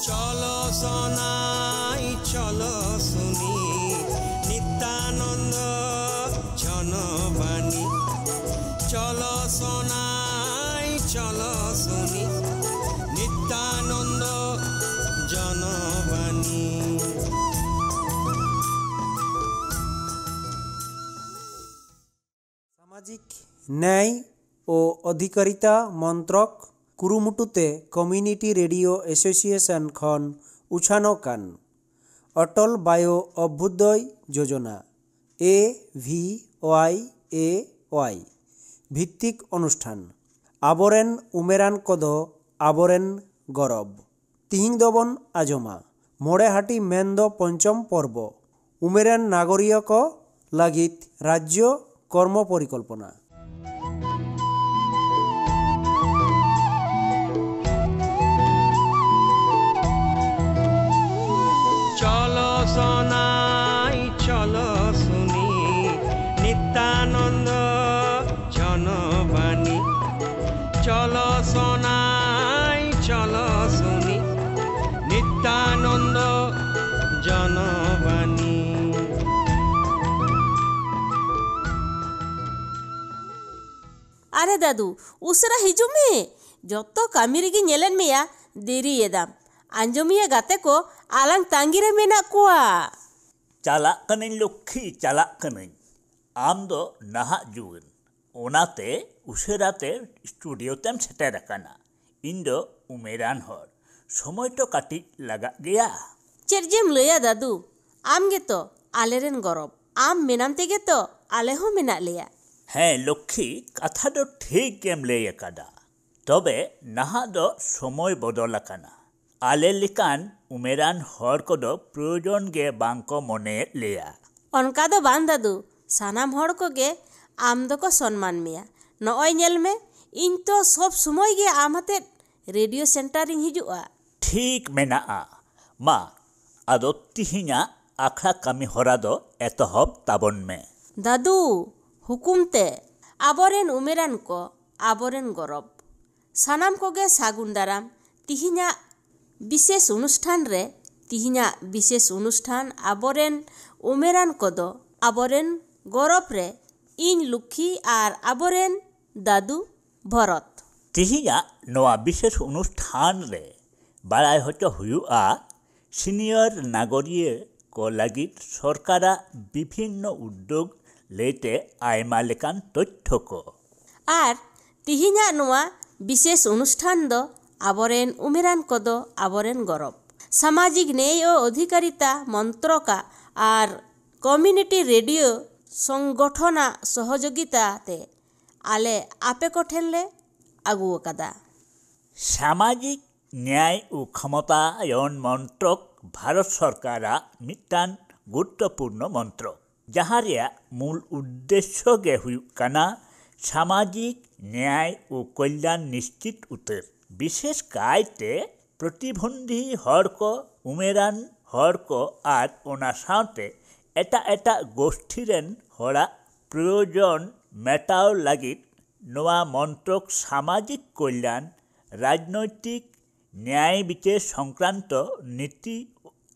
চলো সোনাই চলো শুনি নিত্যানন্দ জনবাণী। চলো সোনাই চলো শুনি নিত্যানন্দ জনবাণী। সামাজিক ন্যায় ও অধিকারিতা মন্ত্রক কুরুমুটুতে কমিউনিটি রেডিও এসোসিয়েশন খন উছানো কান অটল বায়ো অভ্যুদয় যোজনা AVYAY ভিত্তিক অনুষ্ঠান আবরেন উমেরান কদ আবরেন গরব তিহিং দবন আজমা মোড়েহাটি মেন্দ পঞ্চম পর্ব উমেরান নাগরিক লাগিত রাজ্য কর্ম পরিকল্পনা। চলো সোনাই চলো শুনি নিত্যানন্দ জনবাণী। চলো সোনাই চলো শুনি নিত্যানন্দ জনবাণী। আরে দাদু উসরা হিজুক মে যত কামি রেগে ᱧᱮᱞᱮᱫ ᱢᱮᱭᱟ ᱫᱮᱨᱤᱭᱮᱫᱟᱢ ᱟᱸᱡᱚᱢᱤᱭᱟᱹ ᱜᱟᱛᱮ ᱠᱚ ᱟᱞᱟᱝ ᱛᱟᱸᱜᱤᱨᱮ ᱢᱮᱱᱟᱜ ᱠᱚᱣᱟ᱾ ᱪᱟᱞᱟᱜ ᱠᱟᱹᱱᱟᱹᱧ ᱞᱚᱠᱠᱷᱤ ᱪᱟᱞᱟᱜ ᱠᱟᱹᱱᱟᱹᱧ᱾ ᱟᱢ ᱫᱚ ᱱᱟᱦᱟᱜ ᱡᱩᱣᱟᱹᱱ, ᱚᱱᱟᱛᱮ ᱩᱥᱟᱹᱨᱟᱛᱮ ᱥᱴᱩᱰᱤᱭᱳ ᱛᱮᱢ ᱥᱮᱴᱮᱨ ᱟᱠᱟᱱᱟ᱾ ᱤᱧ ᱫᱚ ᱩᱢᱮᱨᱟᱱ ᱦᱚᱲ, ᱥᱚᱢᱚᱭ ᱛᱚ ᱠᱟᱹᱴᱤᱡ ᱞᱟᱜᱟᱜ ᱜᱮᱭᱟ᱾ ᱪᱮᱫ ᱡᱮᱢ ᱞᱟᱹᱭᱟ ᱫᱟᱫᱩ, ᱟᱢ ᱜᱮᱛᱚ ᱟᱞᱮᱨᱮᱱ ᱜᱚᱨᱚᱵ, ᱟᱢ ᱢᱮᱱᱟᱢ ᱛᱮᱜᱮ ᱛᱚ ᱟᱞᱮ ᱦᱚᱸ ᱢᱮᱱᱟᱜ ᱞᱮᱭᱟ᱾ ᱦᱮᱸ ᱞᱚᱠᱠᱷᱤ, ᱠᱟᱛᱷᱟ ᱫᱚ ᱴᱷᱤᱠ ᱜᱮᱢ ᱞᱟᱹᱭ ᱟᱠᱟᱫᱟ᱾ ᱛᱚᱵᱮ ᱱᱟᱦᱟᱜ ᱫᱚ ᱥᱚᱢᱚᱭ ᱵᱚᱫᱚᱞ ᱟᱠᱟᱱᱟ᱾ ᱟᱞᱮ ᱞᱮᱠᱟᱱ ᱩᱢᱮᱨᱟᱱ ᱦᱚᱲ ᱠᱚᱫᱚ ᱯᱨᱚᱭᱳᱡᱚᱱ ᱜᱮ ᱵᱟᱝᱠᱚ ᱢᱚᱱᱮᱭᱮᱫ ᱞᱮᱭᱟ᱾ ᱚᱱᱠᱟ ᱫᱚ ᱵᱟᱝ ᱫᱟᱫᱩ, ᱥᱟᱱᱟᱢ ᱦᱚᱲ ᱠᱚᱜᱮ ᱟᱢ ᱫᱚᱠᱚ ᱥᱚᱱᱢᱟᱱ ᱢᱮᱭᱟ᱾ ᱱᱚᱜᱼᱚᱭ ᱧᱮᱞ ᱢᱮ, ᱤᱧ ᱛᱚ ᱥᱚᱵ ᱥᱚᱢᱚᱭ ᱜᱮ ᱟᱢ ᱟᱛᱮᱫ ᱨᱮᱰᱤᱭᱳ ᱥᱮᱱᱴᱟᱨᱤᱧ ᱦᱤᱡᱩᱜᱼᱟ᱾ ᱴᱷᱤᱠ ᱢᱮᱱᱟᱜᱼᱟ᱾ ᱢᱟ ᱟᱫᱚ ᱛᱤᱦᱤᱧᱟᱜ ᱟᱠᱷᱲᱟ ᱠᱟᱹᱢᱤ ᱦᱚᱨᱟ ᱫᱚ ᱮᱛᱚᱦᱚᱵ ᱛᱟᱵᱚᱱ ᱢᱮ᱾ ᱫᱟᱫᱩ ᱦᱩᱠᱩᱢ ᱛᱮ ᱟᱵᱚᱨᱮᱱ ᱩᱢᱮᱨᱟᱱ ᱠᱚ, ᱟᱵᱚᱨᱮᱱ ᱜᱚᱨᱚᱵ, ᱥᱟᱱᱟᱢ ᱠᱚᱜᱮ ᱥᱟᱹᱜᱩᱱ ᱫᱟᱨᱟᱢ ᱛᱤᱦᱤᱧᱟᱜ ᱵᱤᱥᱮᱥ ᱚᱱᱩᱥᱴᱷᱟᱱ ᱨᱮ᱾ ᱛᱤᱦᱤᱧᱟᱜ ᱵᱤᱥᱮᱥ ᱚᱱᱩᱥᱴᱷᱟᱱ ᱟᱵᱚᱨᱮᱱ ᱩᱢᱮᱨᱟᱱ ᱠᱚᱫᱚ ᱟᱵᱚᱨᱮᱱ ᱜᱚᱨᱚᱵ ᱨᱮ ᱤᱧ ᱞᱩᱠᱷᱤ ᱟᱨ ᱟᱵᱚᱨᱮন ᱫᱟᱫᱩ ᱵᱷᱚᱨᱚᱛ᱾ ᱛᱤᱦᱤᱧᱟᱜ ᱱᱚᱣᱟ ᱵᱤᱥᱮᱥ ᱚᱱᱩᱥᱴᱷᱟᱱ ᱨᱮ ᱵᱟᱲᱟᱭ ᱦᱚᱪᱚ ᱦᱩᱭᱩᱜᱼᱟ ᱥᱤᱱᱤᱭᱚᱨ ᱱᱟᱜᱚᱨᱤᱭᱟᱹ ᱠᱚ ᱞᱟᱹᱜᱤᱫ ᱥᱚᱨᱠᱟᱨᱟᱜ ᱵᱤᱵᱷᱤᱱᱱᱚ ᱩᱫᱽᱫᱳᱜᱽ ᱞᱟᱹᱭᱛᱮ ᱟᱭᱢᱟ ᱞᱮᱠᱟᱱ ᱛᱚᱛᱛᱷᱚ ᱠᱚ᱾ ᱟᱨ ᱛᱤᱦᱤᱧᱟᱜ ᱱᱚᱣᱟ ᱵᱤᱥᱮᱥ ᱚᱱᱩᱥᱴᱷᱟন ᱫᱚ ᱟᱵᱚᱨᱮᱱ ᱩᱢᱮᱨᱟᱱ ᱠᱚᱫᱚ ᱟᱵᱚᱨᱮᱱ ᱜᱚᱨᱚᱵ, সামাজিক ন্যায় ও অধিকারিতা মন্ত্রকা আর কমিউনিটি রেডিও সংগঠনা সহযোগিতাতে আলে আপে কোঠেন লে আগু আকাদা। সামাজিক ন্যায় ও ক্ষমতায়ন মন্ত্রক ভারত সরকারাᱜ ᱢᱤᱫᱴᱟᱝ গুরুত্বপূর্ণ মন্ত্রক, ᱡᱟᱦᱟᱸ ᱨᱮᱭᱟᱜ ᱢᱩᱞ ᱩᱫᱽᱫᱮᱥᱥᱚ ᱜᱮ ᱦᱩᱭᱩᱜ ᱠᱟᱱᱟ সামাজিক ন্যায় ও কল্যাণ নিশ্চিত উᱛᱟᱹᱨ। বিশেষ কায়তে প্রতিবন্ধী হড় ᱠᱚ, উমেরান হড় ᱠᱚ ᱟᱨ ᱚᱱᱟ ᱥᱟᱶᱛᱮ ᱮᱴᱟᱜ ᱮᱴᱟᱜ ᱜᱳᱥᱴᱷᱤ ᱨᱮᱱ ᱦᱚᱲᱟᱜ ᱯᱨᱚᱭᱳᱡᱚᱱ ᱢᱮᱴᱟᱣ ᱞᱟᱹᱜᱤᱫ ᱱᱚᱣᱟ মন্ত্রক সামাজিক কল্যাণ, রাজনৈতিক ন্যায় বিচার সংক্রান্ত নীতি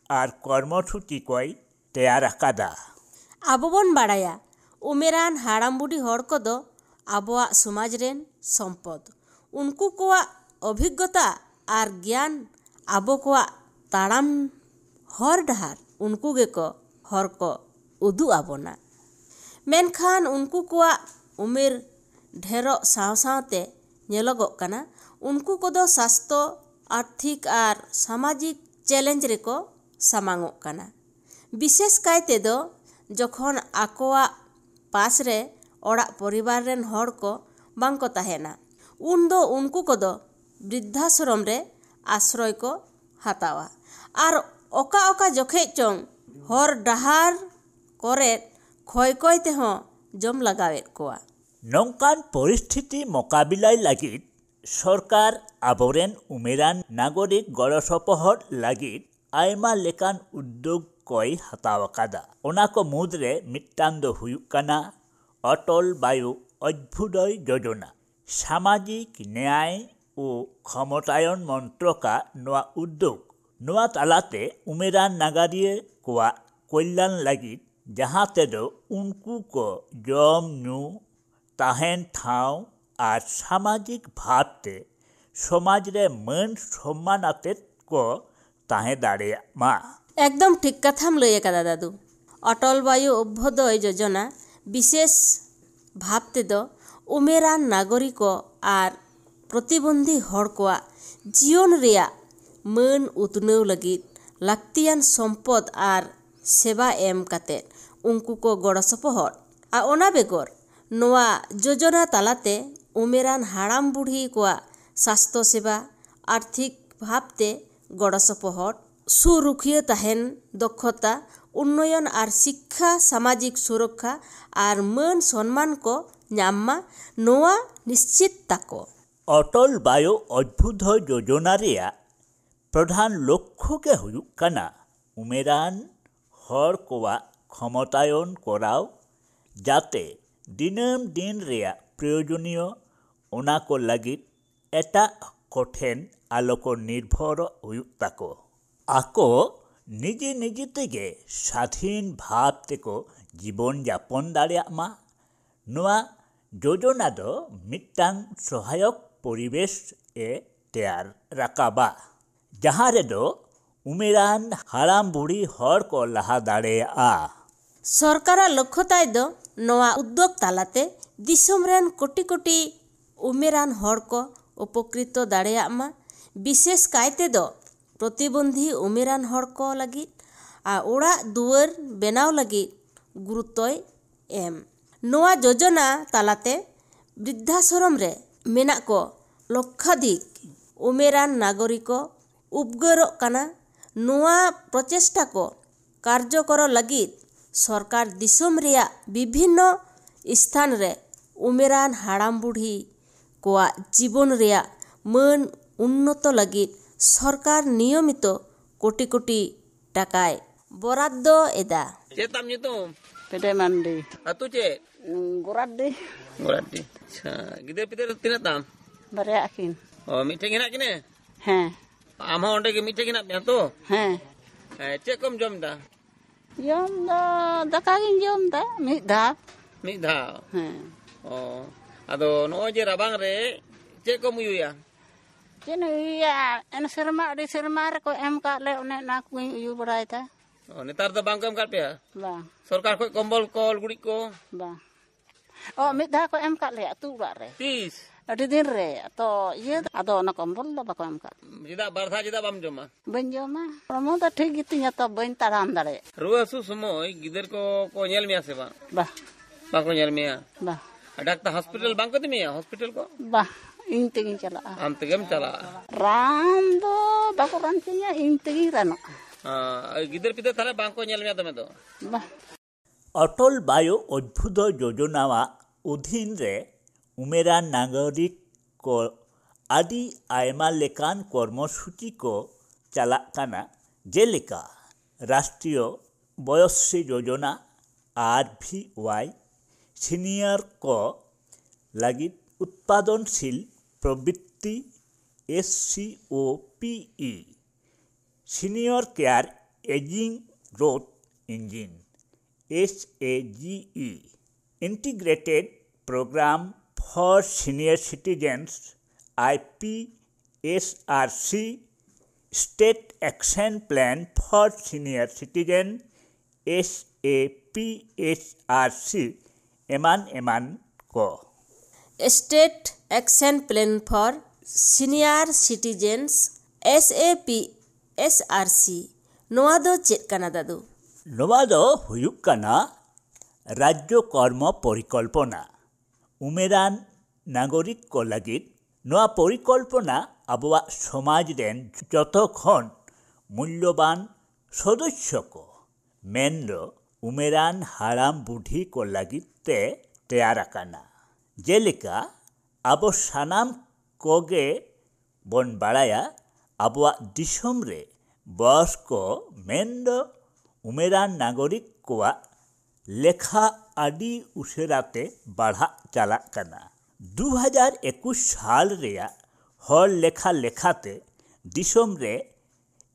আর কর্মসূচি কই তেয়ার আকাদা। ᱟᱵᱚ ᱵᱚᱱ ᱵᱟᱲᱟᱭᱟ ᱩᱢᱮᱨᱟᱱ ᱦᱟᱲᱟᱢ ᱵᱩᱰᱷᱤ ᱦᱚᱲ ᱠᱚᱫᱚ ᱟᱵᱚᱣᱟᱜ ᱥᱚᱢᱟᱡᱽ ᱨᱮᱱ ᱥᱚᱢᱯᱚᱫ᱾ ᱩᱱᱠᱩ ᱠᱚᱣᱟᱜ ᱚᱵᱷᱤᱜᱽᱜᱚᱛᱟ ᱟᱨ ᱜᱮᱭᱟᱱ ᱟᱵᱚ ᱠᱚᱣᱟᱜ ᱛᱟᱲᱟᱢ ᱦᱚᱨ ᱰᱟᱦᱟᱨ ᱩᱱᱠᱩ ᱜᱮᱠᱚ ᱦᱚᱨ ᱠᱚ ᱩᱫᱩᱜ ᱟᱵᱚᱱᱟ᱾ ᱢᱮᱱᱠᱷᱟᱱ ᱩᱱᱠᱩ ᱠᱚᱣᱟᱜ ᱩᱢᱮᱨ ᱰᱷᱮᱨᱚᱜ ᱥᱟᱶ ᱥᱟᱶᱛᱮ ᱧᱮᱞᱚᱜᱚᱜ ᱠᱟᱱᱟ ᱩᱱᱠᱩ ᱠᱚᱫᱚ ᱥᱟᱥᱛᱷᱚ, ᱟᱨᱛᱷᱤᱠ ᱟᱨ ᱥᱟᱢᱟᱡᱤᱠ ᱪᱮᱞᱮᱧᱡᱽ ᱨᱮᱠᱚ ᱥᱟᱢᱟᱝᱚᱜ ᱠᱟᱱᱟ᱾ ᱵᱤᱥᱮᱥ ᱠᱟᱭ ᱛᱮᱫᱚ ᱡᱚᱠᱷᱚᱱ ᱟᱠᱚᱣᱟᱜ ᱯᱟᱥ ᱨᱮ ᱚᱲᱟᱜ ᱯᱚᱨᱤᱵᱟᱨ ᱨᱮᱱ ᱦᱚᱲ ᱠᱚ ᱵᱟᱝᱠᱚ ᱛᱟᱦᱮᱱᱟ, ᱩᱱᱫᱚ ᱩᱱᱠᱩ ᱠᱚᱫᱚ ᱵᱨᱤᱫᱽᱫᱷᱟᱥᱨᱚᱢ ᱨᱮ ᱟᱥᱨᱚᱭ ᱠᱚ ᱦᱟᱛᱟᱣᱟ ᱟᱨ ᱚᱠᱟ ᱚᱠᱟ ᱡᱚᱠᱷᱮᱡ ᱪᱚᱝ ᱦᱚᱨ ᱰᱟᱦᱟᱨ ᱠᱚᱨᱮᱫ ᱠᱷᱚᱭ ᱠᱚᱭ ᱛᱮᱦᱚᱸ ᱡᱚᱢ ᱞᱟᱜᱟᱣᱮᱫ ᱠᱚᱣᱟ᱾ ᱱᱚᱝᱠᱟᱱ ᱯᱚᱨᱤᱥᱛᱷᱤᱛᱤ ᱢᱳকাবিলাᱭ ᱞᱟᱹᱜᱤᱫ ᱥᱚᱨᱠᱟর ᱟᱵᱚᱨᱮᱱ ᱩᱢᱮᱨᱟᱱ ᱱᱟᱜᱚᱨᱤᱠ ᱜᱚᱲᱚ ᱥᱚᱯᱚᱦᱚᱫ ᱞᱟᱹᱜᱤᱫ ᱟᱭᱢᱟ ᱞᱮᱠᱟᱱ ᱩᱫᱽᱫᱳᱜᱽ ᱠᱚᱭ ᱦᱟᱛᱟᱣ ᱟᱠᱟᱫᱟ᱾ ᱚᱱᱟ ᱠᱚ ᱢᱩᱫᱽᱨᱮ ᱢᱤᱫᱴᱟᱝ ᱫᱚ ᱦᱩᱭᱩᱜ ᱠᱟᱱᱟ অটল বায়ু অভ্যুদয় যোজনা সামাজিক ন্যায় ও ক্ষমতায়ন মন্ত্রকা নোয়া উদ্যোগ নোয়া তালাতে उमेरान नागारिया कोआ कल्याण लगित जहाँ तेदो उनको को जम नु ताहेन ठाव और सामाजिक भावते समाज रे मान सम्मान आते को ताहे दाड़े मा एकदम ठीक कथाम लई कदा दादू अटल बायु अभ्युदय योजना विशेष भावते दो उमेरान नागरिक और प्रतिबंधी हर को जीवन रिया मान उतनव लगित लाक्तियान सम्पद और सेवा एम काते उनको को गड़ सपोहट आ ओना बेगर नोआ योजना तालाते उमेरान हाड़ाम बुढ़ी को स्वास्थ्य सेवा आर्थिक भावते गड़ सपोहट सुरुखिया तहन दक्षता उन्नयन और शिक्षा सामाजिक सुरक्षा और मान सम्मान को ᱧᱟᱢ नोआ निश्चित ताको अटल बायु अभ्युदय योजना रेया प्रधान लक्ष्य के हुयुक काना उमेरान हर कोआ क्षमतायन कराव जाते दिनम दिन रेया प्रयोजनीय ओना को लगित एटा कोठेन आलोको निर्भर हुयुक ताको आको निजे निजे तेगे स्वाधीन भाव तेको जीवन यापन दाड़िया मा नोआ योजना दो मिट्टांग सहायक परिवेश ए तैयार राकाबा जहाँ रे दो उमेरान हाराम बुढ़ी हर को लहा दाड़े आ सरकार लक्ष्यताय दो नोआ उद्योग तालाते दिसम रेन कोटि कोटि उमेरान हर को उपकृत दाड़ेया मा विशेष कायते दो प्रतिबंधी उमेरान हर को लगी आ ओड़ा दुआर बेनाव लगी गुरुत्व एम नोआ योजना तालाते वृद्धाश्रम रे मेना को लक्षाधिक उमेरान नागरिक उपगरो काना नोआ प्रचेष्टा को कार्यकर लगी सरकार दिसम रिया विभिन्न स्थान रे उमेरान हाड़ाम बुढ़ी कोआ जीवन रिया मान उन्नत लगी सरकार नियमित कोटि कोटि टाकाय बराद्द एदा चेताम nyutum Pede mandi. atu cek Guradi. Guradi अच्छा गिदर पिदर तिना ताम Barya akin. oh मिठे गिना किने He. आम हो ओंडे के मिठे गिना पे तो He. चेक कम जम दा Jom da dakagin jom da. Mid da. mid धा He. oh ado no je rabang re cek kom uya Jeno iya en serma di serma re ko em ka le one na ku yu barai ta. oh netar do bang kam kat pe Ba. सरकार को कंबल call Gudi को Ba. Oh mid da ko em ka le tu ba re. 30 Adi din re to iya ado na kombol da ba ko em ka. जिदा बारथा जिदा बम जमा Bain joma. Promo da thik gitinya to bain taram dare. रुआ सु समय गिदर को nail मिया से Ba. बा को नेल मिया Ba. डॉक्टर हॉस्पिटल बंग को मिया हॉस्पिटल को Ba. Ing tingin chala. आम तगम चला Ran do ba ko ran tinya ing tingin rano. गिदर पिदर थाले बंग को नेल मिया तमे तो Ba. अटल बायु अभ्युदय योजना अधीन रे उमेरान नागरिक को आदि आयमा लेकान कर्मसूची को चला काना जेलेका राष्ट्रीय बयश्री योजना RVY सीनियर को लगी उत्पादनशील प्रवृत्ति SCOPE senior care ageing growth engine SAGE integrated programme for senior citizens IPSRC state action plan for senior citizen SAPSRC एमान को state action plan for senior citizens SAPSRC नोआ दो चेक काना दादू नोवा दो हुयुक काना राज्य कर्म परिकल्पना उमेरान नागरिक को लगित नोआ परिकल्पना आबुआ समाज रेन जतखन मूल्यवान सदस्य को मेनरो उमेरान हाराम बुढ़ी को लगित ते तैयार काना जेलेका आबो सानाम कोगे बन बाड़ाया आबुआ दिसम रे बयस्क मेनरो उमेरान नागरिक कोआ লেখা আᱹᱰᱤ ᱩᱥᱟᱹᱨᱟᱛᱮ ᱵᱟᱲᱦᱟᱜ ᱪᱟᱞᱟᱜ ᱠᱟᱱᱟ। 2021 সাল ᱨᱮᱭᱟᱜ ᱦᱚᱲ ᱞᱮᱠᱷᱟ ᱞᱮᱠᱷᱟᱛᱮ ᱫᱤᱥᱚᱢ ᱨᱮ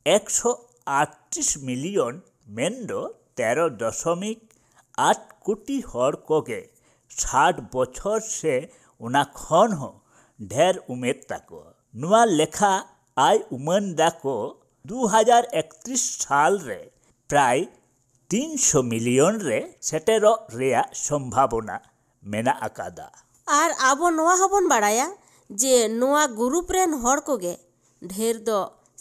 138 মিলিয়ন মেনᱫᱚ 13.8 কোটি হড় কোগে 60 বছর সে ওনা ᱠᱷᱚᱱ ᱦᱚᱸ ᱰᱷᱮᱨ ᱩᱢᱮᱨ ᱛᱟᱠᱚ। ᱱᱚᱣᱟ ᱞᱮᱠᱷᱟ ᱟᱭ ᱩᱢᱟᱹᱱ ᱫᱟᱠᱚ 2031 সাল ᱨᱮ ᱯᱨᱟᱭ 300 মিলিয়ন রে সেটেরᱚᱜ রেয়া সম্ভাবনা মেনা আকাদা। ᱟᱨ ᱟᱵᱚ ᱱᱚᱣᱟ ᱦᱚᱸᱵᱚᱱ ᱵᱟᱲᱟᱭᱟ ᱡᱮ ᱱᱚᱣᱟ ᱜᱨᱩᱯ ᱨᱮᱱ ᱦᱚᱲ ᱠᱚᱜᱮ ᱰᱷᱮᱨ ᱫᱚ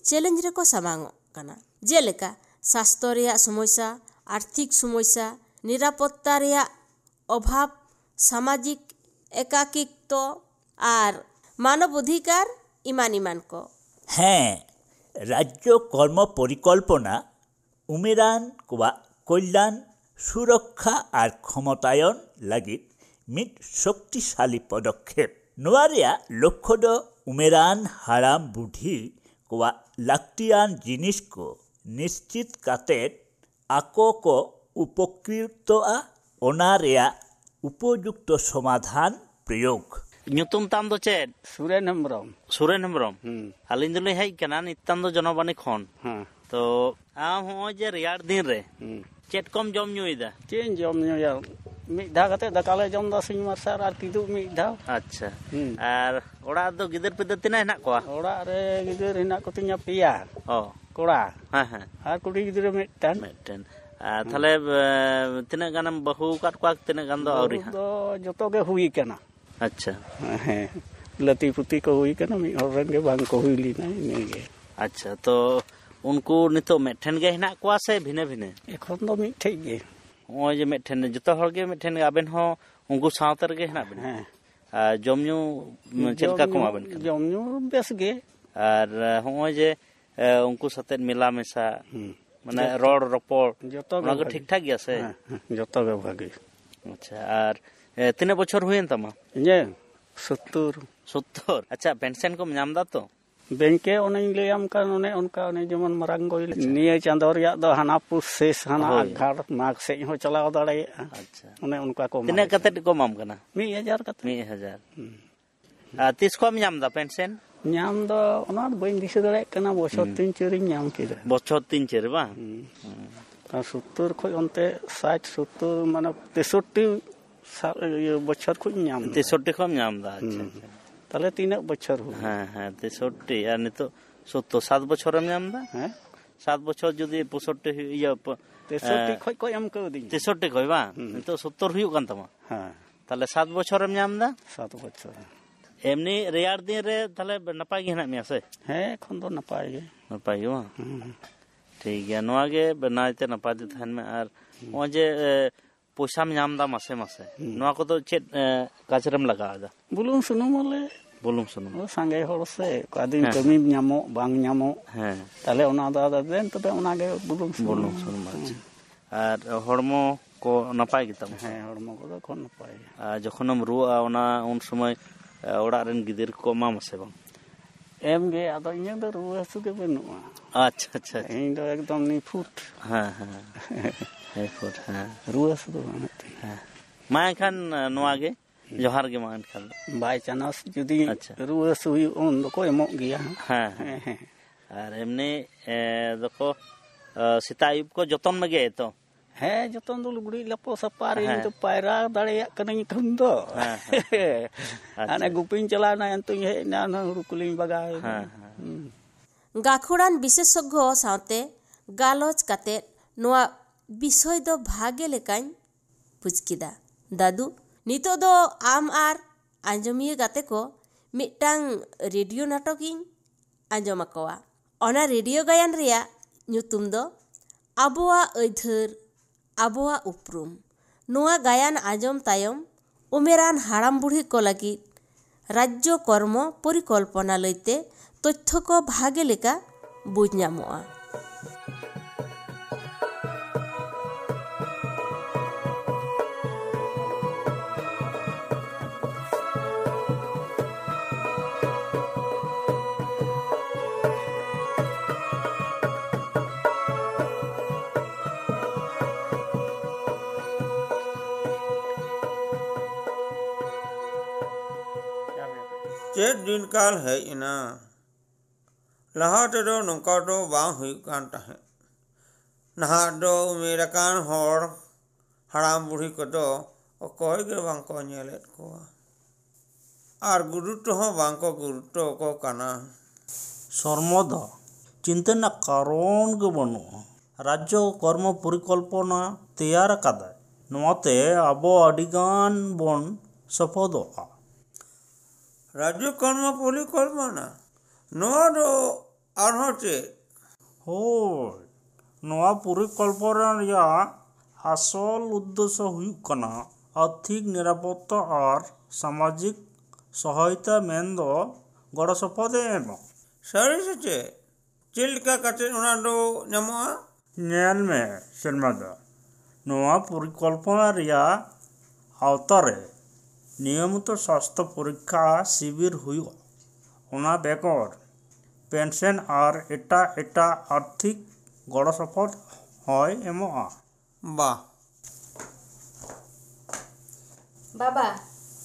ᱪᱮᱞᱮᱧᱡᱽ ᱨᱮᱠᱚ ᱥᱟᱢᱟᱝᱚᱜ ᱠᱟᱱᱟ। ᱡᱮᱞᱮᱠᱟ ᱥᱟᱥᱛᱷᱚ ᱨᱮᱭᱟᱜ ᱥᱚᱢᱚᱥᱥᱟ, ᱟᱨᱛᱷᱤᱠ ᱥᱚᱢᱚᱥᱥᱟ, ᱱᱤᱨᱟᱯᱚত্তা ᱨᱮᱭᱟᱜ ᱚᱵᱷᱟᱵ, ᱥᱟᱢᱟᱡᱤᱠ ᱮᱠᱟᱠᱤত্ব ᱟᱨ ᱢᱟᱱᱚᱵ ᱚᱫᱷᱤᱠᱟর ইমান ᱠᱚ। হ্যাঁ, রাজ্য কর্ম পরিকল্পনা উমেরান কোয়া কল্যাণ সুরক্ষা আর ক্ষমতায়ন লাगिद মিট শক্তিশালী পদক্ষেপ। নোয়া রেয়া লক্ষ্য দ উমেরান হারাম বুঢ়ী কোয়া লাক্তিয়ান জিনিস কো নিশ্চিত কাতেদ আকো কো উপকৃতआ ওনা রেয়া উপযুক্ত সমাধান প্রয়োগ। ᱧᱩᱛᱩᱢ ᱛᱟᱢ ᱫᱚ ᱪᱮᱫ? ᱥᱩᱨᱮᱱ ᱦᱮᱢᱵᱨᱚᱢ। ᱥᱩᱨᱮᱱ ᱦᱮᱢᱵᱨᱚᱢ। ᱟᱹᱞᱤᱧ ᱫᱚᱞᱤᱧ ᱦᱮᱡ ᱠᱟᱱᱟ ᱱᱤᱛᱟᱱ ᱫᱚ ᱡᱚᱱᱚᱵᱟᱱᱤ ᱠᱷᱚᱱ। ᱦᱮᱸ। ᱛᱚ ᱟᱢ ᱦᱚᱸᱜᱼᱚᱭ ᱡᱮ ᱨᱮᱭᱟᱲ ᱫᱤᱱ ᱨᱮ ᱪᱮᱫ ᱠᱚᱢ ᱡᱚᱢ ᱧᱩᱭᱮᱫᱟ? ᱪᱮᱫ ᱤᱧ ᱡᱚᱢ ᱧᱩᱭᱟ? ᱢᱤᱫ ᱫᱷᱟᱣ ᱠᱟᱛᱮ ᱫᱟᱠᱟ ᱞᱮ ᱡᱚᱢ ᱮᱫᱟ ᱥᱤᱧ ᱢᱟᱨᱥᱟᱞ ᱟᱨ ᱠᱤᱫᱩᱵ ᱢᱤᱫ ᱫᱷᱟᱣ। ᱟᱪᱪᱷᱟ। ᱟᱨ ᱚᱲᱟᱜ ᱨᱮᱫᱚ ᱜᱤᱫᱟᱹᱨ ᱯᱤᱫᱟᱹᱨ ᱛᱤᱱᱟᱹᱜ ᱦᱮᱱᱟᱜ ᱠᱚᱣᱟ? ᱚᱲᱟᱜ ᱨᱮ ᱜᱤᱫᱟᱹᱨ ᱦᱮᱱᱟᱜ ᱠᱚᱛᱤᱧᱟ ᱯᱮᱭᱟ ᱚ ᱠᱚᱲᱟ ᱦᱮᱸ ᱦᱮᱸ ᱟᱨ ᱠᱩᱲᱤ ᱜᱤᱫᱽᱨᱟᱹ ᱢᱤᱫᱴᱟᱝ। ᱟᱨ ᱛᱟᱦᱞᱮ ᱛᱤᱱᱟᱹᱜ ᱜᱟᱱᱮᱢ ᱵᱟᱹᱦᱩ ᱟᱠᱟᱫ ᱠᱚᱣᱟ, ᱛᱤᱱᱟᱹᱜ ᱜᱟᱱ ᱫᱚ ᱟᱹᱣᱨᱤ ᱦᱟᱸᱜ? ᱫᱚ ᱡᱚᱛᱚ ᱜᱮ ᱦᱩᱭ ᱠᱟᱱᱟ। ᱟᱪᱪᱷᱟ। ᱦᱮᱸ, ᱞᱟᱹᱛᱤ ᱯᱩᱛᱤ ko ᱦᱩᱭ ᱠᱟᱱᱟ, ᱢᱤᱫ ᱦᱚᱲ ᱨᱮᱱ ᱜᱮ ᱵᱟᱝ ᱠᱚ ᱦᱩᱭ ᱞᱮᱱᱟ ᱤᱱᱟᱹᱜᱮ। ᱟᱪᱪᱷᱟ, ᱛᱚ ᱩᱱᱠᱩ ᱱᱤᱛᱚᱜ ᱢᱤᱫᱴᱷᱮᱱ ᱜᱮ ᱦᱮᱱᱟᱜ ᱠᱚᱣᱟ ᱥᱮ ᱵᱷᱤᱱᱟᱹ ᱵᱷᱤᱱᱟᱹ? ᱮᱠᱷᱚᱱ ᱫᱚ ᱢᱤᱫᱴᱷᱮᱡ ᱜᱮ। ᱱᱚᱜᱼᱚᱭ ᱡᱮ ᱢᱤᱫᱴᱷᱮᱱ ᱡᱚᱛᱚ ᱦᱚᱲ ᱜᱮ ᱢᱤᱫᱴᱷᱮᱱ ᱜᱮ, ᱟᱵᱮᱱ ᱦᱚᱸ ᱩᱱᱠᱩ ᱥᱟᱶᱛᱮ ᱨᱮᱜᱮ ᱦᱮᱱᱟᱜ ᱵᱮᱱᱟ? ᱦᱮᱸ। ᱟᱨ ᱡᱚᱢ ᱧᱩ ᱪᱮᱫ ᱞᱮᱠᱟ ᱠᱚ ᱮᱢᱟᱵᱮᱱ ᱠᱟᱱᱟ? ᱡᱚᱢ ᱧᱩ ᱵᱮᱥ ᱜᱮ। ᱟᱨ ᱦᱚᱸᱜᱼᱚᱭ ᱡᱮ ᱩᱱᱠু ᱥᱟᱛᱮ ᱢᱮᱞᱟ ᱢᱮᱥᱟ ᱢᱟᱱᱮ ᱨᱚᱲ ᱨᱚᱯᱚᱲ ᱡᱚᱛᱚ ᱚᱱᱟ ᱠᱚ ᱴᱷᱤᱠ ᱴᱷᱟᱠ ᱜᱮᱭᱟ ᱥᱮ? ᱡᱚᱛᱚ ᱜᱮ ᱵᱷᱟᱜᱤ। ᱟᱪᱪᱷᱟ, ᱟᱨ ᱛᱤᱱᱟᱹᱜ ᱵᱚᱪᱷᱚᱨ ᱦᱩᱭᱮᱱ ᱛᱟᱢᱟ? ᱤᱧᱟᱹᱜ 70। 70? ᱟᱪᱪᱷᱟ, ᱯᱮᱱᱥᱮᱱ ᱠᱚᱢ ᱧᱟᱢ ᱫᱟ ᱛᱚ? ᱵᱮᱝᱠᱮ ᱚᱱᱮᱧ ᱞᱟᱹᱭᱟᱢ ᱠᱟᱱ ᱚᱱᱮ ᱚᱱᱠᱟ ᱚᱱᱮ ᱡᱮᱢᱚᱱ ᱢᱟᱨᱟᱝ ᱜᱚᱭ ᱱᱤᱭᱟᱹ ᱪᱟᱸᱫᱳ ᱨᱮᱭᱟᱜ ᱫᱚ ᱦᱟᱱᱟ ᱯᱩᱥ ᱥᱮᱥ ᱦᱟᱱᱟ ᱟᱜᱷᱟᱲ ᱢᱟᱜᱽ ᱥᱮᱡ ᱦᱚᱸ ᱪᱟᱞᱟᱣ ᱫᱟᱲᱮᱭᱟᱜᱼᱟ। ᱟᱪᱪᱷᱟ। ᱚᱱᱮ ᱚᱱᱠᱟ ᱠᱚ ᱛᱤᱱᱟᱹᱜ ᱠᱟᱛᱮᱫ ᱠᱚ ᱮᱢᱟᱢ ᱠᱟᱱᱟ? 1000 ᱠᱟᱛᱮ। 1000। ᱟᱨ ᱛᱤᱥ ᱠᱚᱢ ᱧᱟᱢ ᱫᱟ ᱯᱮᱱᱥᱮᱱ? ᱧᱟᱢ ᱫᱚ ᱚᱱᱟ ᱫᱚ ᱵᱟᱹᱧ ᱫᱤᱥᱟᱹ ᱫᱟᱲᱮᱭᱟᱜ ᱠᱟᱱᱟ, ᱵᱚᱪᱷᱚᱨ 3-4ᱤᱧ ᱧᱟᱢ ᱠᱮᱫᱟ। ᱵᱚᱪᱷᱚর 3-4 ᱵᱟᱝ? আর 70 ᱠᱷᱚᱡ ᱚᱱᱛᱮ 60-70 মানে 63 বছর খুঁজ ᱧᱟᱢ 63 ᱠᱷᱚᱱ ᱧᱟᱢ ᱫᱟ। ᱟᱪᱪᱷᱟ ᱟᱪᱪᱷᱟ। তাহলে 3 বছর হলো। হ্যাঁ হ্যাঁ, 63 আর নিতো 70, 7 বছরেম ᱧᱟᱢ ᱫᱟ। হ্যাঁ, 7 বছর যদি 65 ইয়া 63 খoj ko em kauding 63 koi bang nito 70 huyuk kan tama ha তাহলে 7 বছরেম ᱧᱟᱢ ᱫᱟ 7 বছর এমনি রেয়ার দিন রে তাহলে নাপাই গে হেনাᱜ ᱢᱮᱭᱟ ᱥᱮ হ্যাঁ এখন তো নাপাই গে নাপাই গে bang ঠিক গিয়া ᱱᱚᱣᱟ ᱜᱮ ᱵᱮᱱᱟᱭᱛᱮ ᱱᱟᱯᱟᱭ ᱛᱮ ᱛᱟᱦᱮᱱ ᱢᱮ ᱟᱨ ᱱᱚᱜᱼᱚᱭ ᱡᱮ ᱯᱚᱭᱥᱟᱢ ᱧᱟᱢ ᱫᱟ ᱢᱟᱥᱮ ᱢᱟᱥᱮ ᱱᱚᱣᱟ ᱠᱚᱫᱚ ᱪᱮᱫ ᱠᱟᱡ ᱨᱮᱢ ᱞᱟᱜᱟᱣ ᱫᱟ বুলুং সুনুম আলে ᱵᱩᱞᱩᱝ ᱥᱩᱱᱩᱢ ᱥᱟᱸᱜᱮ ᱦᱚᱲ ᱥᱮ ᱠᱟᱫᱤᱱ ᱠᱟᱹᱢᱤ ᱧᱟᱢᱚᱜ ᱵᱟᱝ ᱧᱟᱢᱚᱜ ᱦᱮᱸ তাহলে ᱚᱱᱟ ᱫᱚ দেন তবে ᱚᱱᱟ ᱜᱮ বুলুং ᱵᱩᱞᱩᱝ ᱥᱩᱱᱩᱢ ᱟᱪᱪᱷᱟ ᱟᱨ ᱦᱚᱲᱢᱚ ᱠᱚ ᱱᱟᱯᱟᱭ ᱜᱮᱛᱟᱢ ᱦᱮᱸ ᱦᱚᱲᱢᱚ ᱠᱚᱫᱚ ᱠᱷᱚᱱ ᱱᱟᱯᱟᱭ ᱟᱨ ᱡᱚᱠᱷᱚᱱᱮᱢ ᱨᱩᱣᱟᱹᱜᱼᱟ ᱚᱱᱟ ᱩᱱ ᱥᱚᱢᱚᱭ ᱚᱲᱟᱜ ᱨᱮᱱ ᱜᱤᱫᱟᱹᱨ ᱠᱚ ᱮᱢᱟᱢᱟ ᱥᱮ ᱵᱟᱝ ᱮᱢ ᱜᱮ ᱟᱫᱚ ᱤᱧᱟᱹᱜ ᱫᱚ ᱨᱩᱣᱟᱹ ᱦᱟᱹᱥᱩ ᱜᱮ ᱵᱟᱹᱱᱩᱜᱼᱟ ᱟᱪᱪᱷᱟ ᱟᱪᱪᱷᱟ ᱤᱧ ᱫᱚ ᱮᱠᱫᱚᱢ ᱱᱤᱯᱷᱩᱴ ᱦᱮᱸ ᱦᱮᱸ ᱱᱤᱯᱷᱩᱴ ᱦᱮᱸ ᱨᱩᱣᱟᱹ ᱦᱟᱹᱥᱩ ᱫᱚ ᱵᱟᱹᱱᱩᱜ ᱛᱤᱧᱟ ᱦᱮᱸ ᱢᱟ ᱮᱱᱠᱷᱟᱱ ᱱᱚᱣᱟ ᱜᱮ ᱡᱚᱦᱟᱨ ᱜᱮ ᱢᱟ ᱮᱱᱠᱷᱟᱱ ᱵᱟᱭ ᱪᱟᱱᱟᱥ ᱡᱩᱫᱤ ᱟᱪᱪᱷᱟ ᱨᱩᱣᱟᱹ ᱦᱟᱹᱥᱩ ᱦᱩᱭᱩᱜ ᱩᱱ ᱫᱚᱠᱚ ᱮᱢᱚᱜ ᱜᱮᱭᱟ ᱦᱮᱸ ᱦᱮᱸ ᱟᱨ ᱮᱢᱱᱤ ᱫᱚᱠᱚ ᱥᱮᱛᱟᱜ ᱟᱹᱭᱩᱵ ᱠᱚ ᱡᱚᱛᱚᱱ ᱢᱮᱜᱮ ᱛᱚ ᱦᱮᱸ ᱡᱚᱛᱚᱱ ᱫᱚ ᱞᱩᱜᱽᱲᱤᱡ ᱞᱟᱯᱚ ᱥᱟᱯᱟ ᱨᱮ ᱤᱧ ᱫᱚ ᱯᱟᱭᱨᱟ ᱫᱟᱲᱮᱭᱟᱜ ᱠᱟᱹᱱᱟᱹᱧ ᱮᱠᱷᱚᱱ ᱫᱚ ᱦᱟᱱᱮ ᱜᱩᱯᱤᱧ ᱪᱟᱞᱟᱣᱱᱟ ᱮᱱᱛᱩᱧ ᱦᱮᱡ ᱮᱱᱟ ᱦᱩᱲᱩ ᱠᱩᱞᱤᱧ ᱵᱟᱜᱟᱣ ᱜᱟᱹᱠᱷᱩᱲᱟᱱ ᱵᱤᱥᱮᱥᱚᱜᱽᱜᱚ ᱥᱟᱶᱛᱮ ᱜᱟᱞᱚᱪ ᱠᱟᱛᱮᱫ ᱱᱚᱣᱟ ᱵᱤᱥᱚᱭ ᱫᱚ ᱵᱷᱟᱜᱮ ᱞᱮᱠᱟᱧ ᱵᱩᱡᱽ ᱠᱮᱫᱟ ᱫᱟᱫᱩ ᱱᱤᱛᱚᱜ ᱫᱚ ᱟᱢ ᱟᱨ ᱟᱸᱡᱚᱢᱤᱭᱟᱹ ᱜᱟᱛᱮ ᱠᱚ ᱢᱤᱫᱴᱟᱝ ᱨᱮᱰᱤᱭᱳ ᱱᱟᱴᱚᱠᱤᱧ ᱟᱸᱡᱚᱢ ᱟᱠᱚᱣᱟ ᱚᱱᱟ ᱨᱮᱰᱤᱭᱳ ᱜᱟᱭᱟᱱ ᱨᱮᱭᱟᱜ ᱧᱩᱛᱩᱢ ᱫᱚ ᱟᱵᱚᱣᱟᱜ ᱟᱹᱭᱫᱷᱟᱹᱨ ᱟᱵᱚᱣᱟᱜ ᱩᱯᱨᱩᱢ ᱱᱚᱣᱟ ᱜᱟᱭᱟᱱ ᱟᱸᱡᱚᱢ ᱛᱟᱭᱚᱢ ᱩᱢᱮᱨᱟᱱ ᱦᱟᱲᱟᱢ ᱵᱩᱲᱦᱤ ᱠᱚ ᱞᱟᱹᱜᱤᱫ ᱨᱟᱡᱽᱡᱚ ᱠᱚᱨᱢᱚ ᱯᱚᱨᱤᱠᱚᱞᱯᱚᱱᱟ ᱞᱟᱹᱭᱛᱮ তথ্য ᱠᱚ ᱵᱷᱟᱜᱮ ᱞᱮᱠᱟ ᱵᱩᱡᱽ ᱧᱟᱢᱚᱜᱼᱟ ᱪᱮᱫ ᱫᱤᱱ ᱠᱟᱞ ᱦᱮᱡ ᱮᱱᱟ ᱞᱟᱦᱟ ᱛᱮᱫᱚ ᱱᱚᱝᱠᱟ ᱫᱚ ᱵᱟᱝ ᱦᱩᱭᱩᱜ ᱠᱟᱱ ᱛᱟᱦᱮᱸᱫ ᱱᱟᱦᱟᱜ ᱫᱚ ᱩᱢᱮᱨᱟᱠᱟᱱ ᱦᱚᱲ ᱦᱟᱲᱟᱢ ᱵᱩᱲᱦᱤ ᱠᱚᱫᱚ ᱚᱠᱚᱭ ᱜᱮ ᱵᱟᱝᱠᱚ ᱧᱮᱞᱮᱫ ᱠᱚᱣᱟ ᱟᱨ ᱜᱩᱨᱩᱛᱛᱚ ᱦᱚᱸ ᱵᱟᱝᱠᱚ ᱜᱩᱨᱩᱛᱛᱚ ᱟᱠᱚ ᱠᱟᱱᱟ ᱥᱚᱨᱢᱚᱫᱟ ᱪᱤᱱᱛᱟᱹ ᱨᱮᱱᱟᱜ ᱠᱟᱨᱚᱱ ᱜᱮ ᱵᱟᱹᱱᱩᱜᱼᱟ ᱨᱟᱡᱽᱡᱚ ᱠᱚᱨᱢᱚ ᱯᱚᱨᱤᱠᱚᱞᱯᱚᱱᱟ ᱛᱮᱭᱟᱨ ᱟᱠᱟᱫᱟᱭ ᱱᱚᱣᱟᱛᱮ ᱟᱵᱚ ᱟᱹᱰᱤᱜᱟᱱ ᱵᱚᱱ ᱥᱚᱯᱷᱚᱫᱚᱜᱼᱟ ᱨᱟᱡᱽᱡᱚ ᱠᱚᱨᱢᱚ ᱯᱚরিকল্পনা ᱱᱚᱣᱟ ᱫᱚ ᱟᱨᱦᱚᱸ ᱪᱮᱫ ᱦᱳᱭ ᱱᱚᱣᱟ ᱯᱚরিকল্পনা ᱨᱮᱭᱟᱜ আসল উদ্দেশ্য হুᱭᱩᱜ ᱠᱟᱱᱟ আর্থিক নিরাপত্তা আর সামাজিক সহায়তা মেনদো গড় সপᱚᱦᱚᱫ এমᱟ ᱥᱟᱹᱨᱤ ᱥᱮ ᱪᱮᱫ ᱞᱮᱠᱟ ᱠᱟᱛᱮ ᱚᱱᱟ ᱫᱚ ᱧᱟᱢᱚᱜᱼᱟ ᱧᱮᱞ ᱢᱮ ᱥᱮᱨᱢᱟᱫᱟ ᱱᱚᱣᱟ পরিকল্পনা ᱨᱮᱭᱟᱜ আওতারে নিয়মিত স্বাস্থ্য পরীক্ষা শিবির হুᱭᱩᱜᱼᱟ ᱚᱱᱟ ᱵᱮᱜᱚᱨ পেনশন আর এটা আর্থিক গড় সপᱚᱦᱚᱫ হয় এমᱚᱜᱼᱟ বাহ বাবা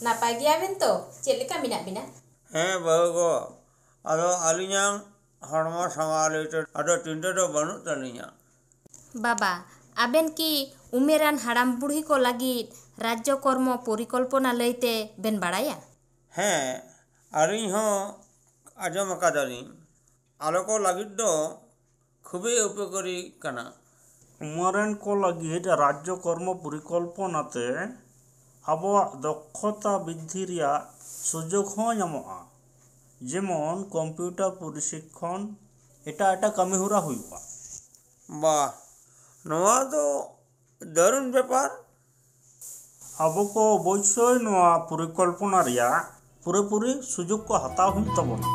নাপাই গিয়াবেন তো ᱪᱮᱫ ᱞᱮᱠᱟ ᱢᱮᱱᱟᱜ ᱵᱤᱱᱟ ᱦᱮᱸ ᱵᱟᱹᱦᱩ ᱜᱚ ᱟᱫᱚ ᱟᱹᱞᱤᱧᱟᱜ ᱦᱚᱲᱢᱚ ᱥᱟᱶᱟᱨ ᱞᱟᱹᱭᱛᱮ ᱟᱫᱚ ᱪᱤᱱᱛᱟᱹ ᱫᱚ ᱵᱟᱹᱱᱩᱜ ᱛᱟᱹᱞᱤᱧᱟ বাবা আবেন কি উমেরান হাড়াম বুড়হি কো লাগি রাজ্য কর্ম পরিকল্পনা লইতে বেন বাড়ায়া ᱦᱮᱸ ᱟᱹᱞᱤᱧ ᱦᱚᱸ ᱟᱸᱡᱚᱢ ᱟᱠᱟᱫᱟᱞᱤᱧ ᱟᱞᱚ ᱠᱚ ᱞᱟᱹᱜᱤᱫ ᱫᱚ খুবই উপকারী ᱠᱟᱱᱟ উমারেন কো লাগি রাজ্য কর্ম পরিকল্পনাতে আবহাওয়া দক্ষতা বৃদ্ধি রেয়াᱜ সুযোগ হᱚᱸ ᱧᱟᱢᱚᱜᱼᱟ যেমন কম্পিউটার প্রশিক্ষণ এটা কামি হরা হুᱭᱩᱜᱼᱟ বাহ ᱱᱚᱣᱟ ᱫᱚ ᱫᱟᱨᱩᱱ ᱵᱮᱯᱟর ᱟᱵᱚ ᱠᱚ ᱚᱵᱚᱥᱥᱳᱭ ᱱᱚᱣᱟ পরিকল্পনা রেয়াᱜ পুরোপুরি সুযোগ কো হাতাও হুᱭᱩᱜ ᱛᱟᱵᱚᱱᱟ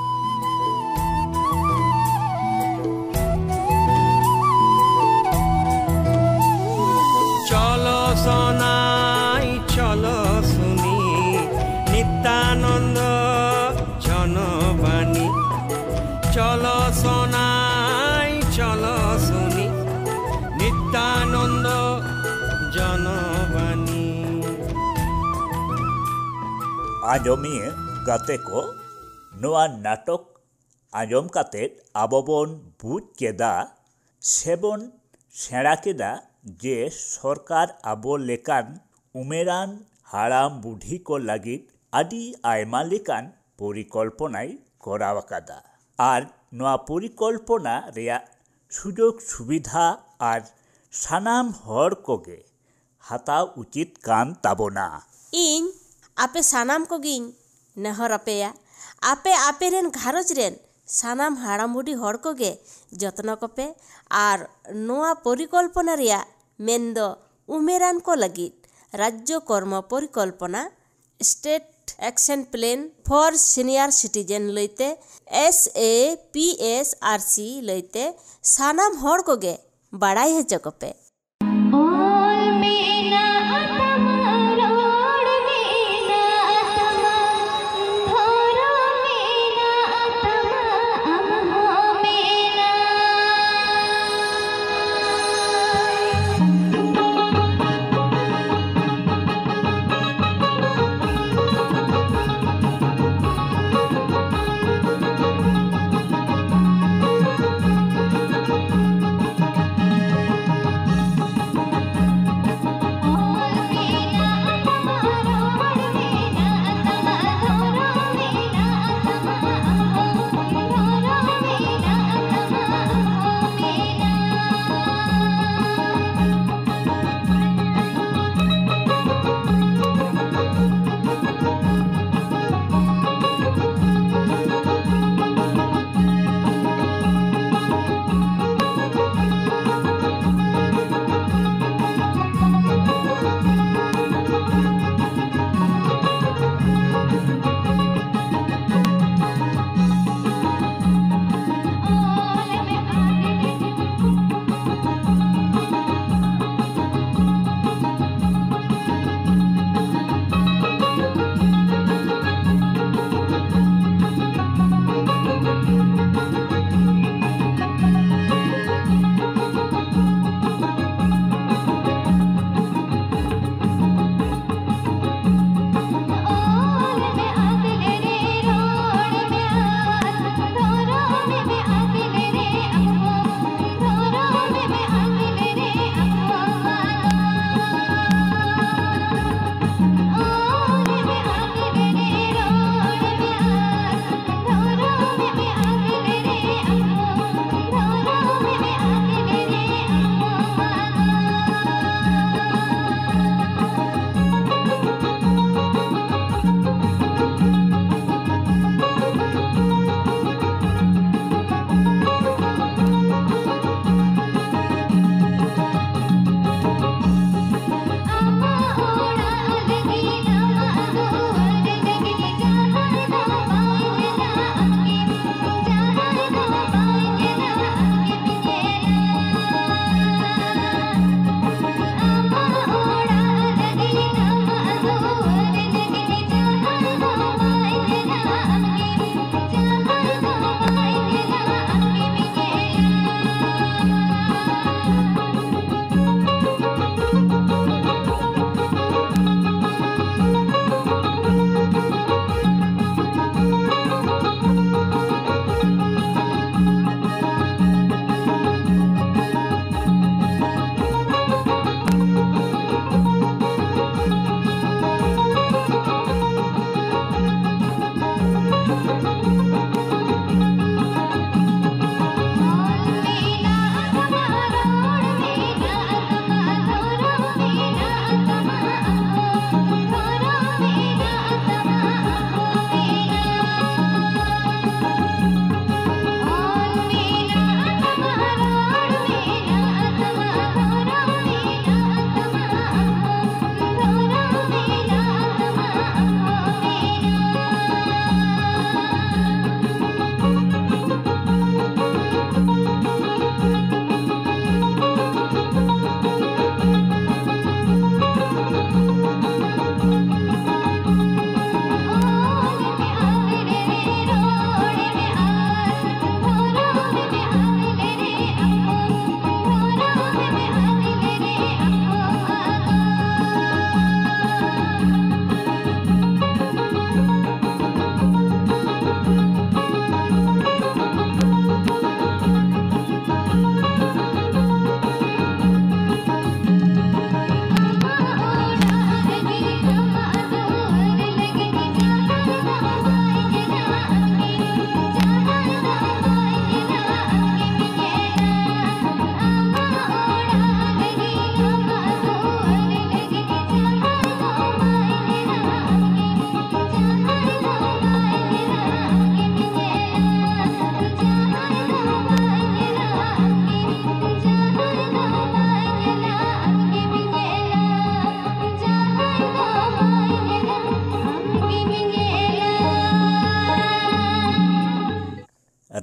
চলো সোনাই চলো শুনি নিত্যানন্দ জনবাণী চলো সোনাই চলো শুনি নিত্যানন্দ জনবাণী ᱟᱸᱡᱚᱢᱤᱭᱟᱹ ᱜᱟᱛᱮ ᱠᱚ ᱱᱚᱣᱟ ᱱᱟᱴᱚᱠ ᱟᱸᱡᱚᱢ ᱠᱟᱛᱮᱫ ᱟᱵᱚ ᱵᱚᱱ ᱵᱩᱡᱽ ᱠᱮᱫᱟ ᱥᱮᱵᱚᱱ ᱥᱮᱬᱟ ᱠᱮᱫᱟ ᱡᱮ ᱥᱚᱨᱠᱟর ᱟᱵᱚ ᱞᱮᱠᱟᱱ ᱩᱢᱮᱨᱟᱱ ᱦᱟᱲᱟᱢ ᱵᱩᱰᱷᱤ ᱠᱚ ᱞᱟᱹᱜᱤᱫ ᱟᱹᱰᱤ ᱟᱭᱢᱟ ᱞᱮᱠᱟᱱ ᱯᱚরিকল্পনাᱭ ᱠᱚᱨᱟᱣ ᱟᱠᱟᱫᱟ ᱟᱨ ᱱᱚᱣᱟ ᱯᱚরিকল্পনা ᱨᱮᱭᱟᱜ সুযোগ সুবিধা আর সানাম হড় কোগে হাতাও উচিত কান তাবনা ᱤᱧ ᱟᱯᱮ ᱥᱟᱱᱟᱢ ᱠᱚᱜᱤᱧ ᱱᱮᱦᱚᱨ ᱟᱯᱮᱭᱟ ᱟᱯᱮ ᱨᱮᱱ ᱜᱷᱟᱨᱚᱸᱡᱽ ᱨᱮᱱ ᱥᱟᱱᱟᱢ ᱦᱟᱲᱟᱢ ᱵᱩᱰᱷᱤ ᱦᱚᱲ ᱠᱚᱜᱮ ᱡᱚᱛᱱᱚ ᱠᱚᱯᱮ ᱟᱨ ᱱᱚᱣᱟ ᱯᱚরিকল্পনা ᱨᱮᱭᱟᱜ ᱢᱮᱱᱫᱚ ᱩᱢᱮᱨᱟᱱ ᱠᱚ ᱞᱟᱹᱜᱤᱫ ᱨᱟᱡᱽᱡᱚ ᱠᱚᱨᱢᱚ ᱯᱚরিকল্পনা state action plan for senior citizen ᱞᱟᱹᱭᱛᱮ SAPSRC ᱞᱟᱹᱭᱛᱮ ᱥᱟᱱᱟᱢ ᱦᱚᱲ ᱠᱚᱜᱮ ᱵᱟᱲᱟᱭ ᱦᱚᱪᱚ ᱠᱚᱯᱮ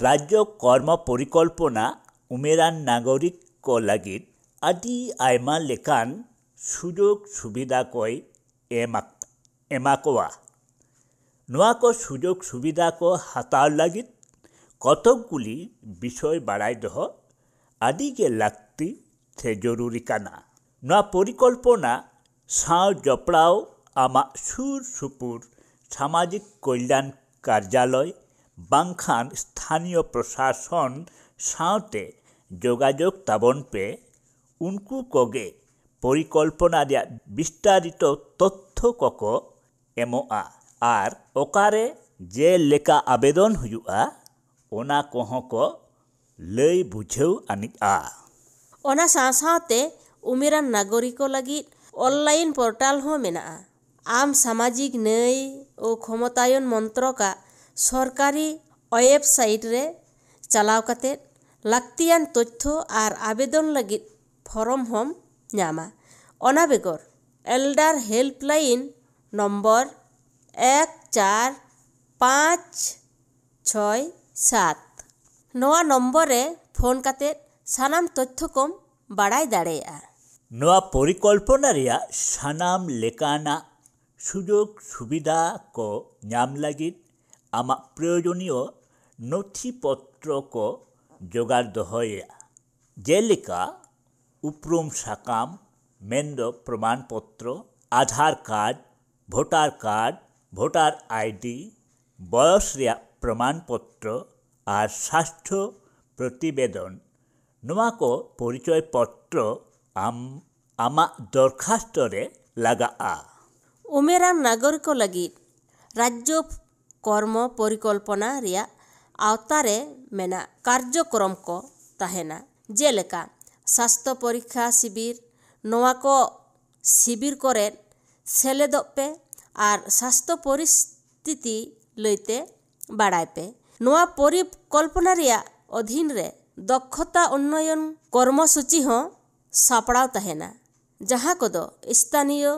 রাজ্য কর্ম পরিকল্পনা উমেরান নাগরিক ko lagit adi aima lekan sujog subida koi emakoa. Noa ko sujog subida ko hataw lagit কতকগুলি বিষয় বাড়াই দহ আদিকে লাগতি সে জরুরি কানা নোয়া পরিকল্পনা সাও জপড়াও আমা সুর সুপুর সামাজিক কল্যাণ কার্যালয় বাংখান স্থানীয় প্রশাসন সাওতে যোগাযোগ তাবন পে উনকু কগে পরিকল্পনা রিয়া বিস্তারিত তথ্য কক এমোয়া আর ওকারে যে লেখা আবেদন হুয়ুয়া ওনা কহঁ ক লই বুঝেও আনিয়া ᱚᱱᱟ ᱥᱟᱶ ᱥᱟᱶᱛᱮ ᱩᱢᱮᱨᱟᱱ ᱱᱟᱜᱚᱨᱤᱠᱚ ᱞᱟᱹᱜᱤᱫ ᱚᱱᱞᱟᱭᱤᱱ ᱯᱳᱨᱴᱟᱞ ᱦᱚᱸ ᱢᱮᱱᱟᱜᱼᱟ᱾ ᱟᱢ ᱥᱟᱢᱟᱡᱤᱠ ᱱᱟᱹᱭ ও ক্ষমতায়ন মন্ত্রকা সরকারি ওয়েবসাইট রে চালাও কাতে লাক্তিয়ান তথ্য আর আবেদন লাগি ফর্ম হম ᱧᱟᱢᱟ। ᱚᱱᱟ ᱵᱮᱜᱚᱨ এল্ডার হেল্পলাইন নম্বর 14567 নোয়া নম্বরে ফোন কাতে সানাম তথ্য কম বাড়াই দাঁড়ায়া। নোয়া পরিকল্পনা রিয়া সানাম লেকানা সুযোগ সুবিধা কো ᱧᱟᱢ লাগি আমা প্রয়োজনীয় নথিপত্র কো জোগাড় দহয়া যেলেকা উপরুম সাকাম মেন্দ প্রমাণপত্র আধার কার্ড ভোটার আইডি বয়স রিয়া প্রমাণপত্র আর স্বাস্থ্য প্রতিবেদন নোয়া কো পরিচয়পত্র আমা দরখাস্তরে লাগা। উমেরান নাগরিকো লাগি রাজ্য কর্ম পরিকল্পনা রিয়া আওতারে মেনা কার্যক্রম কো তাহেনা যেলেকা স্বাস্থ্য পরীক্ষা শিবির নোয়া কো শিবির করে সেলেদপ পে আর স্বাস্থ্য পরিস্থিতি লইতে বাড়াই পে নোয়া পরিকল্পনা রিয়া অধীন রে দক্ষতা উন্নয়ন কর্মসূচি হো সাপড়াও তাহেনা যাহা কদো স্থানীয়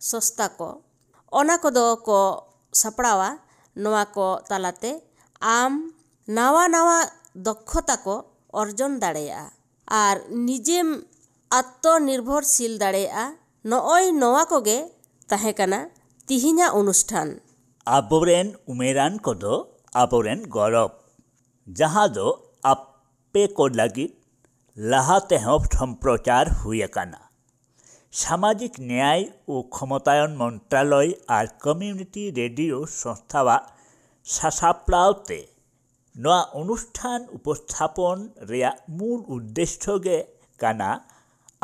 সংস্থা কো অনা কদো কো সাপড়াওয়া নোয়া কো তালাতে আম নাওয়া নাওয়া দক্ষতা কো অর্জন দাড়েয়া আর নিজেম আত্মনির্ভরশীল দাড়েয়া। নয় নোয়া কোগে তাহে কানা তিহিনা অনুষ্ঠান। আবরেন উমেরান কদো আবরেন গরব যাহা দো আপে কো লাগি লাহাতে হব সম্প্রচার হুয়ে কানা। সামাজিক ন্যায় ও ক্ষমতায়ন মন্ত্রালয় আর কমিউনিটি রেডিও সংস্থাওয়া সাসাপ্রাওতে নোয়া অনুষ্ঠান উপস্থাপন রেয়া মূল উদ্দেশ্য গে কানা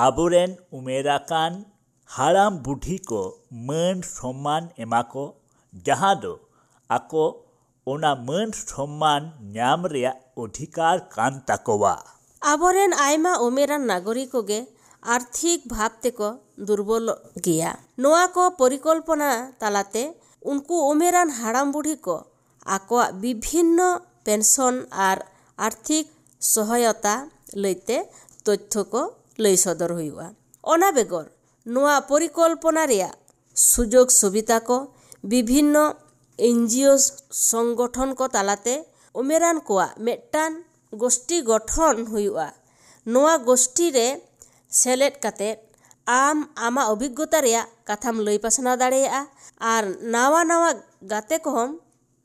আবরেন উমেরাকান হারাম বুढ़ी को मान सम्मान एमाको जहाँ दो आको ओना मान सम्मान ᱧᱟᱢ ᱨᱮᱭᱟᱜ অধিকার কান তাকোয়া। আবরেন আইমা উমেরান নাগরিকো গে আর্থিক ভাব তেকো দুর্বল গিয়া। নোয়া কো পরিকল্পনা তালাতে উনকু উমেরান হারাম বুढ़ी को আকোয়া বিভিন্ন পেনশন আর আর্থিক সহায়তা লইতে তথ্য কো লই সদর হইয়া। অনা বেগর নোয়া পরিকল্পনা রিয়া সুযোগ সুবিধা কো বিভিন্ন এনজিও সংগঠন কো তালাতে উমেরান কোয়া মেটান গোষ্ঠী গঠন হইয়া। নোয়া গোষ্ঠী রে সেলেট কাতে আমা অভিজ্ঞতা রিয়া কাথাম লই পাসনা দাড়েয়া আর নাওয়া নাওয়া গাতে কোহম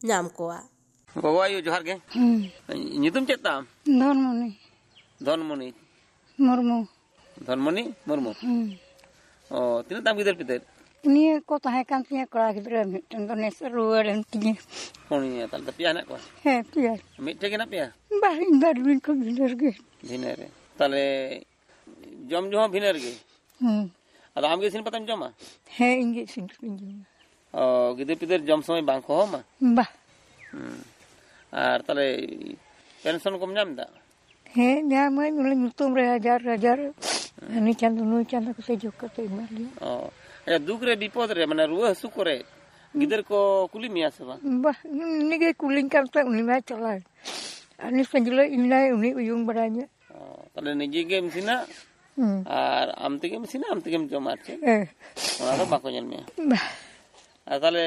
ᱧᱟᱢ কোয়া। বাবা আয়ু জোহার গে নিতুম চেত তাম ধনমণি মুর্মু ধনমণি মুর্মু ও তিনা তাম গিদর পিতর নিয়ে কো তাহে কান তিয়া কড়া গিদরা মিটন দ নেস রুয়ারেন তিয়া কোনিয়া তাল পিয়া না কো হ্যাঁ পিয়া মিটে কে না পিয়া বাহিন দারবিন কো ভিনর গে ভিনরে তালে জম জম ভিনর গে আর আম গে সিন পাতাম জমা হ্যাঁ ইংগে সিন জমা ও গিদর পিতর জম সময় বাং কো মা বা আর তালে পেনশন কম নাম দা হ্যাঁ ᱧᱟᱢᱟᱹᱧ ᱵᱚᱞᱮ ᱧᱩᱛᱩᱢ ᱨᱮ ᱦᱟᱡᱟᱨ ᱦᱟᱹᱱᱤ ᱪᱟᱸᱫᱳ ᱱᱩᱭ ᱪᱟᱸᱫᱳ ᱠᱚ ᱡᱚᱜ ᱠᱟᱛᱮ ᱮᱢᱟᱞᱤᱧ ᱚ ᱮ ᱫᱩᱠ ᱨᱮ ᱵᱤᱯᱚᱫ ᱨᱮ ᱢᱟᱱᱮ ᱨᱩᱣᱟᱹ ᱦᱟᱹᱥᱩ ᱠᱚᱨᱮ ᱜᱤᱫᱟᱹᱨ ᱠᱚ ᱠᱩᱞᱤ ᱢᱮᱭᱟ ᱥᱮ ᱵᱟᱝ ᱵᱟ ᱩᱱᱤᱜᱮ ᱠᱩᱞᱤᱧ ᱠᱟᱱᱛᱮ ᱩᱱᱤ ᱢᱟᱭ ᱪᱟᱞᱟᱣ ᱟᱹᱱᱤ ᱥᱟᱸᱡᱞᱮ ᱤᱧᱞᱟᱭ ᱩᱱᱤ ᱩᱭᱩᱝ ᱵᱟᱲᱟᱧᱟ তাহলে নিজে গেম সিনা আর আম তেগেম সিনা আম তেগেম জমা আছে হ্যাঁ ওনা তো বাকো জান মেয়া আর তাহলে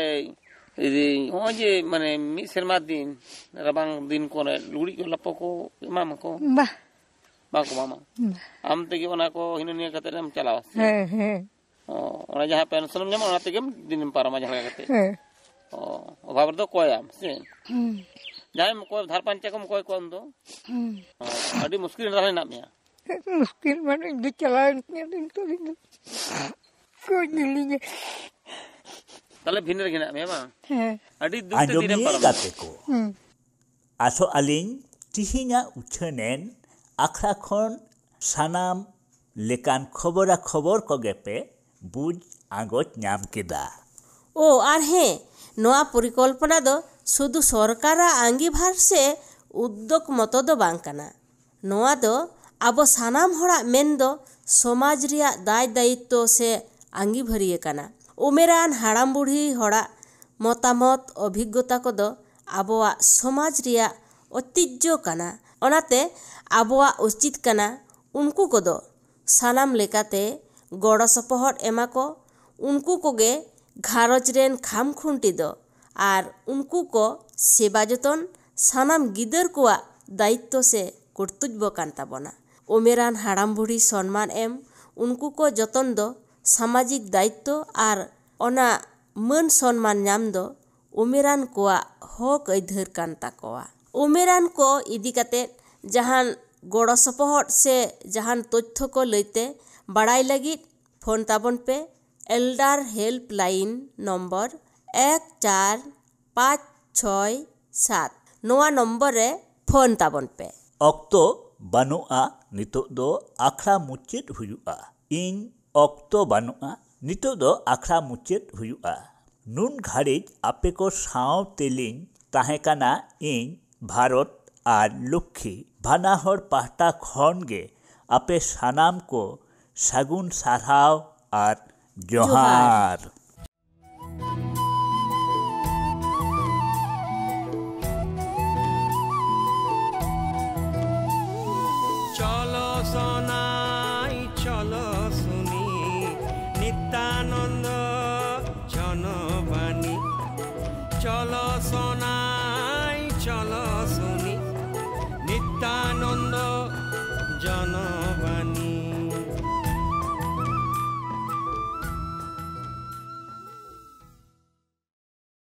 nggak je mana mi serma din rabang din ko na luri ko lapo ko mama ko Bah. Bako mama. Am tegi ona ko hinania kate nam chalaw. Ona jaha pension nyama ona tegi din parama jaha kate. Obhabar do koyam sin. Jahay mo koy dhar pancha ko koy ko ando. Adi muskil rahe na mia. Muskil mana di chalain niya din to din. Ko nilinya. Tale bhiner gina mia ma. Adi dute Anjom din ye parama. gate ko. Aso aling tihinya uchanen akhra khon sanam lekan khobora khobor ko gepe buj agot nyam keda. ও আর হ্যাঁ নোয়া পরিকল্পনা দো শুধু সরকারা আঙ্গিভার সে উদ্যোগ মতো দো বাং কানা নোয়া দো আবো সানাম হড়া মেন দো সমাজ রিয়া দায় দায়িত্ব সে আঙ্গিভারিয়ে কানা উমেরান হাড়াম বুড়ি হড়া মতামত অভিজ্ঞতা কদো আবোয়া সমাজ রিয়া ঐতিহ্য কানা অনাতে আবোয়া উচিত কানা উনকু কদো সানাম লেকাতে গড় সপহট এমাকো উনকু কোগে ঘারজ রেন খাম খুন্টি দো আর উনকু কো সেবা যতন সানাম গিদর কোয়া দায়িত্ব সে কর্তব্য কান তাবনা উমেরান হাড়াম বুড়ি সম্মান এম উনকু কো যতন দো সামাজিক দায়িত্ব আর অনা মন সম্মান নাম দো উমেরান কোয়া হক আইধর কান তাকোয়া উমেরান কো ইদি কাতে জাহান গড় সপহট সে জাহান তথ্য কো লইতে বাড়াই লাগিত ফোন তাবন পে এল্ডার হেল্পলাইন নম্বর 14567 নোয়া নম্বরে ফোন তাবন পে Okto banua nitok do akhra mucit huyua. In okto banua nitok do akhra mucit huyua. Nun gharij ape ko saw teling tahekana in Bharat ar Lukhi Bhanahor pahta khon ge ape sanam ko sagun sarhaw ar johar. চলো সোনাই চলো শুনি নিত্যানন্দ জনবাণী চলো সোনাই চলো শুনি নিত্যানন্দ জন